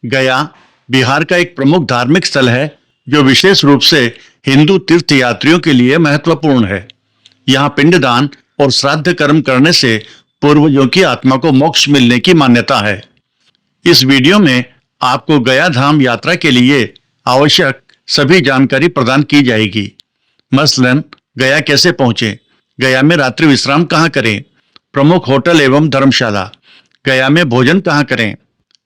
गया बिहार का एक प्रमुख धार्मिक स्थल है जो विशेष रूप से हिंदू तीर्थ यात्रियों के लिए महत्वपूर्ण है। यहाँ पिंडदान और श्राद्ध कर्म करने से पूर्वजों की आत्मा को मोक्ष मिलने की मान्यता है। इस वीडियो में आपको गया धाम यात्रा के लिए आवश्यक सभी जानकारी प्रदान की जाएगी। मसलन गया कैसे पहुंचे, गया में रात्रि विश्राम कहाँ करें, प्रमुख होटल एवं धर्मशाला, गया में भोजन कहाँ करें,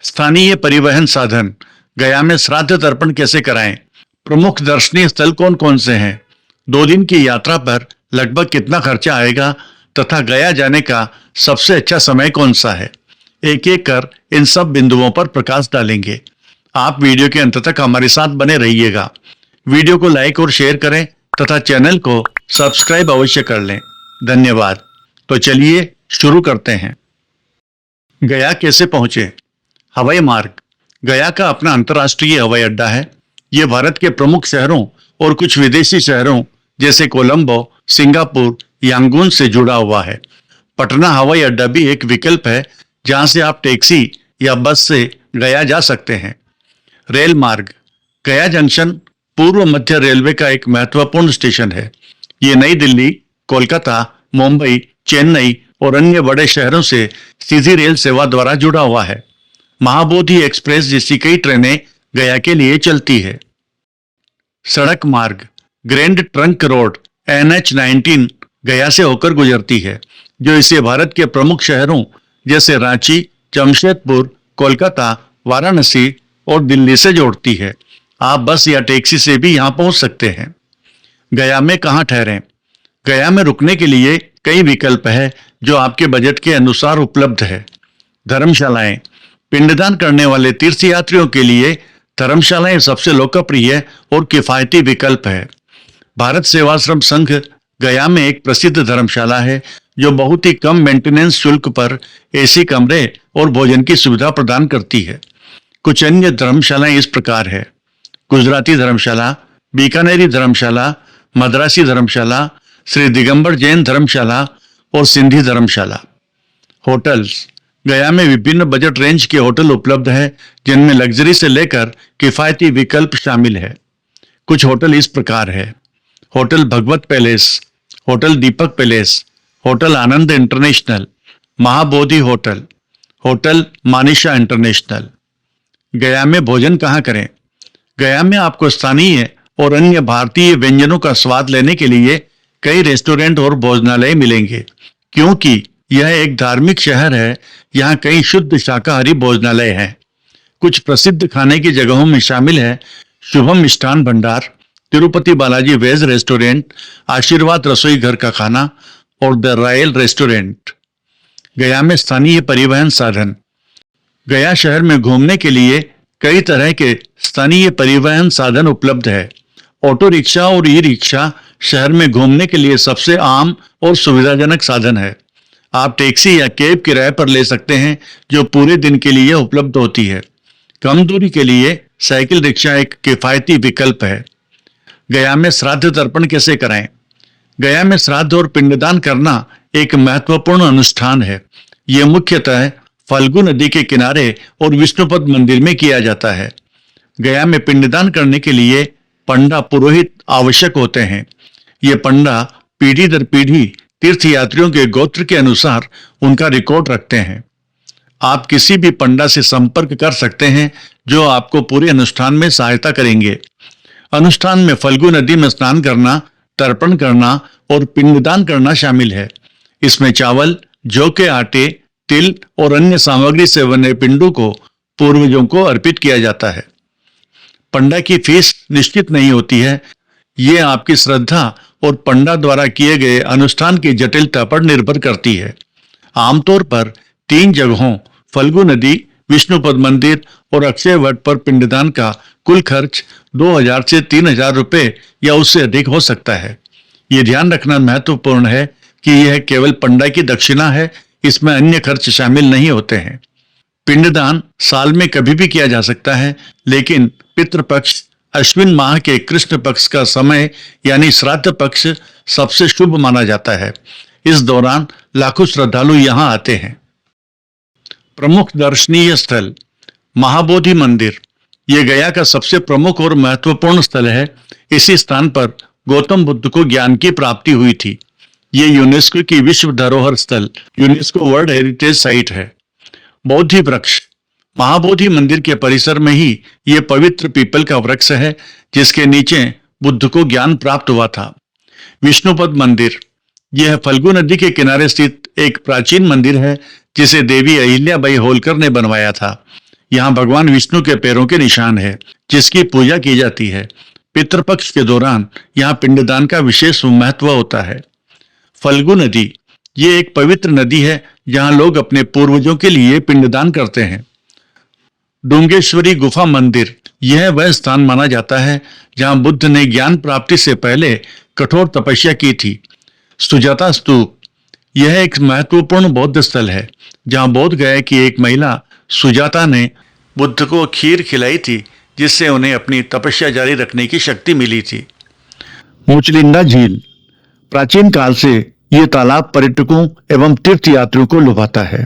स्थानीय परिवहन साधन, गया में श्राद्ध तर्पण कैसे कराएं, प्रमुख दर्शनीय स्थल कौन कौन से हैं, 2 दिन की यात्रा पर लगभग कितना खर्चा आएगा तथा गया जाने का सबसे अच्छा समय कौन सा है। एक एक कर इन सब बिंदुओं पर प्रकाश डालेंगे। आप वीडियो के अंत तक हमारे साथ बने रहिएगा। वीडियो को लाइक और शेयर करें तथा चैनल को सब्सक्राइब अवश्य कर लें। धन्यवाद। तो चलिए शुरू करते हैं। गया कैसे पहुंचे। हवाई मार्ग। गया का अपना अंतर्राष्ट्रीय हवाई अड्डा है। यह भारत के प्रमुख शहरों और कुछ विदेशी शहरों जैसे कोलंबो, सिंगापुर, यांगून से जुड़ा हुआ है। पटना हवाई अड्डा भी एक विकल्प है जहां से आप टैक्सी या बस से गया जा सकते हैं। रेल मार्ग। गया जंक्शन पूर्व मध्य रेलवे का एक महत्वपूर्ण स्टेशन है। ये नई दिल्ली, कोलकाता, मुंबई, चेन्नई और अन्य बड़े शहरों से सीधी रेल सेवा द्वारा जुड़ा हुआ है। महाबोधि एक्सप्रेस जैसी कई ट्रेनें गया के लिए चलती है। सड़क मार्ग। ग्रैंड ट्रंक रोड NH-19 गया से होकर गुजरती है, जो इसे भारत के प्रमुख शहरों जैसे रांची, जमशेदपुर, कोलकाता, वाराणसी और दिल्ली से जोड़ती है। आप बस या टैक्सी से भी यहां पहुंच सकते हैं। गया में कहां ठहरें। गया में रुकने के लिए कई विकल्प है जो आपके बजट के अनुसार उपलब्ध है। धर्मशालाएं। पिंडदान करने वाले तीर्थयात्रियों के लिए धर्मशालाएं सबसे लोकप्रिय और किफायती विकल्प है। भारत सेवाश्रम संघ गया में एक प्रसिद्ध धर्मशाला है जो बहुत ही कम मेंटेनेंस शुल्क पर एसी कमरे और भोजन की सुविधा प्रदान करती है। कुछ अन्य धर्मशालाएं इस प्रकार है: गुजराती धर्मशाला, बीकानेरी धर्मशाला, मद्रासी धर्मशाला, श्री दिगंबर जैन धर्मशाला और सिंधी धर्मशाला। होटल्स। गया में विभिन्न बजट रेंज के होटल उपलब्ध है जिनमें लग्जरी से लेकर किफायती विकल्प शामिल है। कुछ होटल इस प्रकार है: Hotel Bhagwat Palace, Hotel Deepak Palace, Hotel Anand International, Mahabodhi Hotel, Hotel Manisha International. Gaya में भोजन कहाँ करें। गया में आपको स्थानीय और अन्य भारतीय व्यंजनों का स्वाद लेने के लिए कई रेस्टोरेंट और भोजनालय मिलेंगे। क्योंकि यह एक धार्मिक शहर है, यहाँ कई शुद्ध शाकाहारी भोजनालय हैं। कुछ प्रसिद्ध खाने की जगहों में शामिल है शुभम मिष्ठान भंडार, तिरुपति बालाजी वेज रेस्टोरेंट, आशीर्वाद रसोई घर का खाना और द रॉयल रेस्टोरेंट। गया में स्थानीय परिवहन साधन। गया शहर में घूमने के लिए कई तरह के स्थानीय परिवहन साधन उपलब्ध है। ऑटो रिक्शा और ई रिक्शा शहर में घूमने के लिए सबसे आम और सुविधाजनक साधन है। आप टैक्सी या कैब किराए पर ले सकते हैं जो पूरे दिन के लिए उपलब्ध होती है। कम दूरी के लिए साइकिल रिक्शा एक किफायती विकल्प है। गया में श्राद्ध तर्पण कैसे कराएं। गया में श्राद्ध और पिंडदान करना एक महत्वपूर्ण अनुष्ठान है। यह मुख्यतः फल्गु नदी के किनारे और विष्णुपद मंदिर में किया जाता है। गया में पिंडदान करने के लिए पंडा पुरोहित आवश्यक होते हैं। ये पंडा पीढ़ी दर पीढ़ी तीर्थयात्रियों के गोत्र के अनुसार उनका रिकॉर्ड रखते हैं। आप किसी भी पंडा से संपर्क कर सकते हैं जो आपको पूरे अनुष्ठान में सहायता करेंगे। अनुष्ठान में फल्गु नदी में स्नान करना, तर्पण करना और पिंडदान करना शामिल है। इसमें चावल, जौ के आटे, तिल और अन्य सामग्री से बने पिंडों को पूर्वजों को अर्पित किया जाता है। पंडा की फीस निश्चित नहीं होती है। ये आपकी श्रद्धा और पंडा द्वारा किए गए अनुष्ठान की जटिलता पर निर्भर करती है। आमतौर पर 3 जगहों फल्गु नदी, विष्णुपद मंदिर और अक्षय वट पर पिंडदान का कुल खर्च 2000 से 3000 रुपए या उससे अधिक हो सकता है। ये ध्यान रखना महत्वपूर्ण है कि यह केवल पंडा की दक्षिणा है, इसमें अन्य खर्च शामिल नहीं होते हैं। पिंडदान साल में कभी भी किया जा सकता है, लेकिन पितृपक्ष अश्विन माह के कृष्ण पक्ष का समय यानी श्राद्ध पक्ष सबसे शुभ माना जाता है। इस दौरान लाखों श्रद्धालु यहाँ आते हैं। प्रमुख दर्शनीय स्थल। महाबोधि मंदिर, ये गया का सबसे प्रमुख और महत्वपूर्ण स्थल है। इसी स्थान पर गौतम बुद्ध को ज्ञान की प्राप्ति हुई थी। ये यूनेस्को की विश्व धरोहर स्थल, यूनेस्को वर्ल्ड हेरिटेज साइट है। बोधि वृक्ष, महाबोधि मंदिर के परिसर में ही ये पवित्र पीपल का वृक्ष है जिसके नीचे बुद्ध को ज्ञान प्राप्त हुआ था। विष्णुपद मंदिर, यह फल्गु नदी के किनारे स्थित एक प्राचीन मंदिर है जिसे देवी अहिल्याबाई होलकर ने बनवाया था। यहाँ भगवान विष्णु के पैरों के निशान है जिसकी पूजा की जाती है। पितृपक्ष के दौरान यहाँ पिंडदान का विशेष महत्व होता है। फल्गु नदी, ये एक पवित्र नदी है जहाँ लोग अपने पूर्वजों के लिए पिंडदान करते हैं। डुंगेश्वरी गुफा मंदिर, यह वह स्थान माना जाता है जहाँ बुद्ध ने ज्ञान प्राप्ति से पहले कठोर तपस्या की थी। सुजाता स्तूप, यह एक महत्वपूर्ण बौद्ध स्थल है जहाँ बोध गया कि एक महिला सुजाता ने बुद्ध को खीर खिलाई थी जिससे उन्हें अपनी तपस्या जारी रखने की शक्ति मिली थी। मुचलिंदा झील, प्राचीन काल से ये तालाब पर्यटकों एवं तीर्थयात्रियों को लुभाता है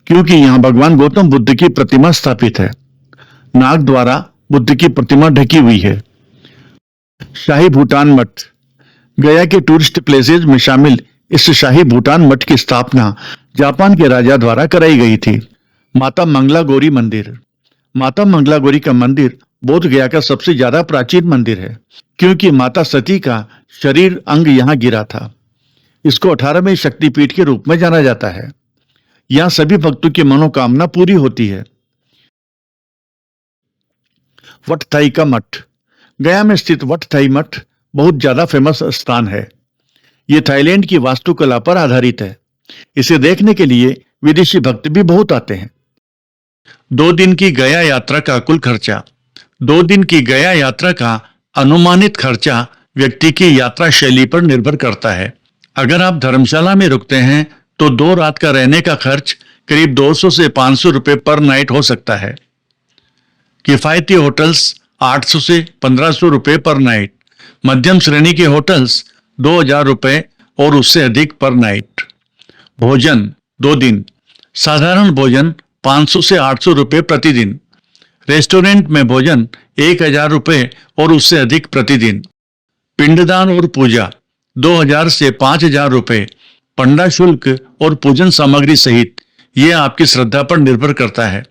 क्योंकि यहाँ भगवान गौतम बुद्ध की प्रतिमा स्थापित है। नाग द्वारा बुद्ध की प्रतिमा ढकी हुई है। शाही भूटान मठ, गया के टूरिस्ट प्लेसेज में शामिल इस शाही भूटान मठ की स्थापना जापान के राजा द्वारा कराई गई थी। माता मंगला गौरी मंदिर, माता मंगला गौरी का मंदिर बोध गया का सबसे ज्यादा प्राचीन मंदिर है क्योंकि माता सती का शरीर अंग यहाँ गिरा था। इसको 18वें शक्तिपीठ के रूप में जाना जाता है। यहाँ सभी भक्तों की मनोकामना पूरी होती है। वटथाई का मठ, गया में स्थित वटथाई मठ बहुत ज्यादा फेमस स्थान है। ये थाईलैंड की वास्तुकला पर आधारित है। इसे देखने के लिए विदेशी भक्त भी बहुत आते हैं। 2 दिन की गया यात्रा का कुल खर्चा, 2 दिन की गया यात्रा का अनुमानित खर्चा व्यक्ति की यात्रा शैली पर निर्भर करता है। अगर आप धर्मशाला में रुकते हैं तो 2 रात का रहने का खर्च करीब 200 से 500 रुपए पर नाइट हो सकता है। किफायती होटल्स 800 से 1500 रुपए पर नाइट, मध्यम श्रेणी के होटल्स 2000 रुपए और उससे अधिक पर नाइट। भोजन 2 दिन, साधारण भोजन 500 से 800 रुपए प्रतिदिन, रेस्टोरेंट में भोजन 1000 रुपए और उससे अधिक प्रतिदिन। पिंडदान और पूजा 2000 से 5000 रुपए, पंडा शुल्क और पूजन सामग्री सहित यह आपकी श्रद्धा पर निर्भर करता है।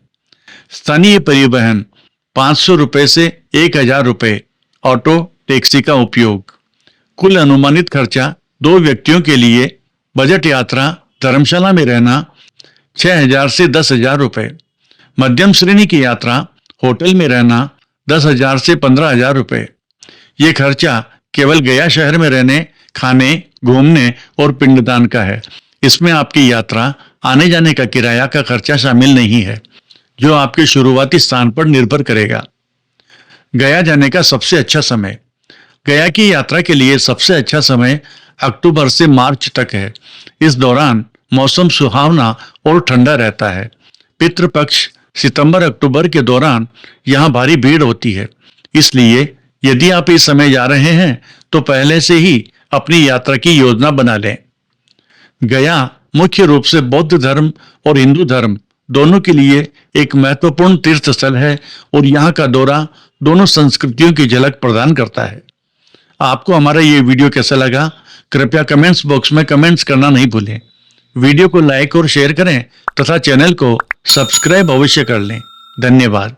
स्थानीय परिवहन 500 रुपए से 1000 रुपए, ऑटो टैक्सी का उपयोग। कुल अनुमानित खर्चा 2 व्यक्तियों के लिए बजट यात्रा धर्मशाला में रहना 6000 से 10,000 रुपए, मध्यम श्रेणी की यात्रा होटल में रहना 10,000 से 15,000 रुपए। ये खर्चा केवल गया शहर में रहने, खाने, घूमने और पिंडदान का है। इसमें आपकी यात्रा आने जाने का किराया का खर्चा शामिल नहीं है जो आपके शुरुआती स्थान पर निर्भर करेगा। गया जाने का सबसे अच्छा समय, गया की यात्रा के लिए सबसे अच्छा समय अक्टूबर से मार्च तक है। इस दौरान मौसम सुहावना और ठंडा रहता है। पितृपक्ष सितंबर अक्टूबर के दौरान यहाँ भारी भीड़ होती है, इसलिए यदि आप इस समय जा रहे हैं तो पहले से ही अपनी यात्रा की योजना बना लें। गया मुख्य रूप से बौद्ध धर्म और हिंदू धर्म दोनों के लिए एक महत्वपूर्ण तीर्थ स्थल है और यहाँ का दौरा दोनों संस्कृतियों की झलक प्रदान करता है। आपको हमारा ये वीडियो कैसा लगा, कृपया कमेंट्स बॉक्स में कमेंट्स करना नहीं भूलें। वीडियो को लाइक और शेयर करें तथा चैनल को सब्सक्राइब अवश्य कर लें। धन्यवाद।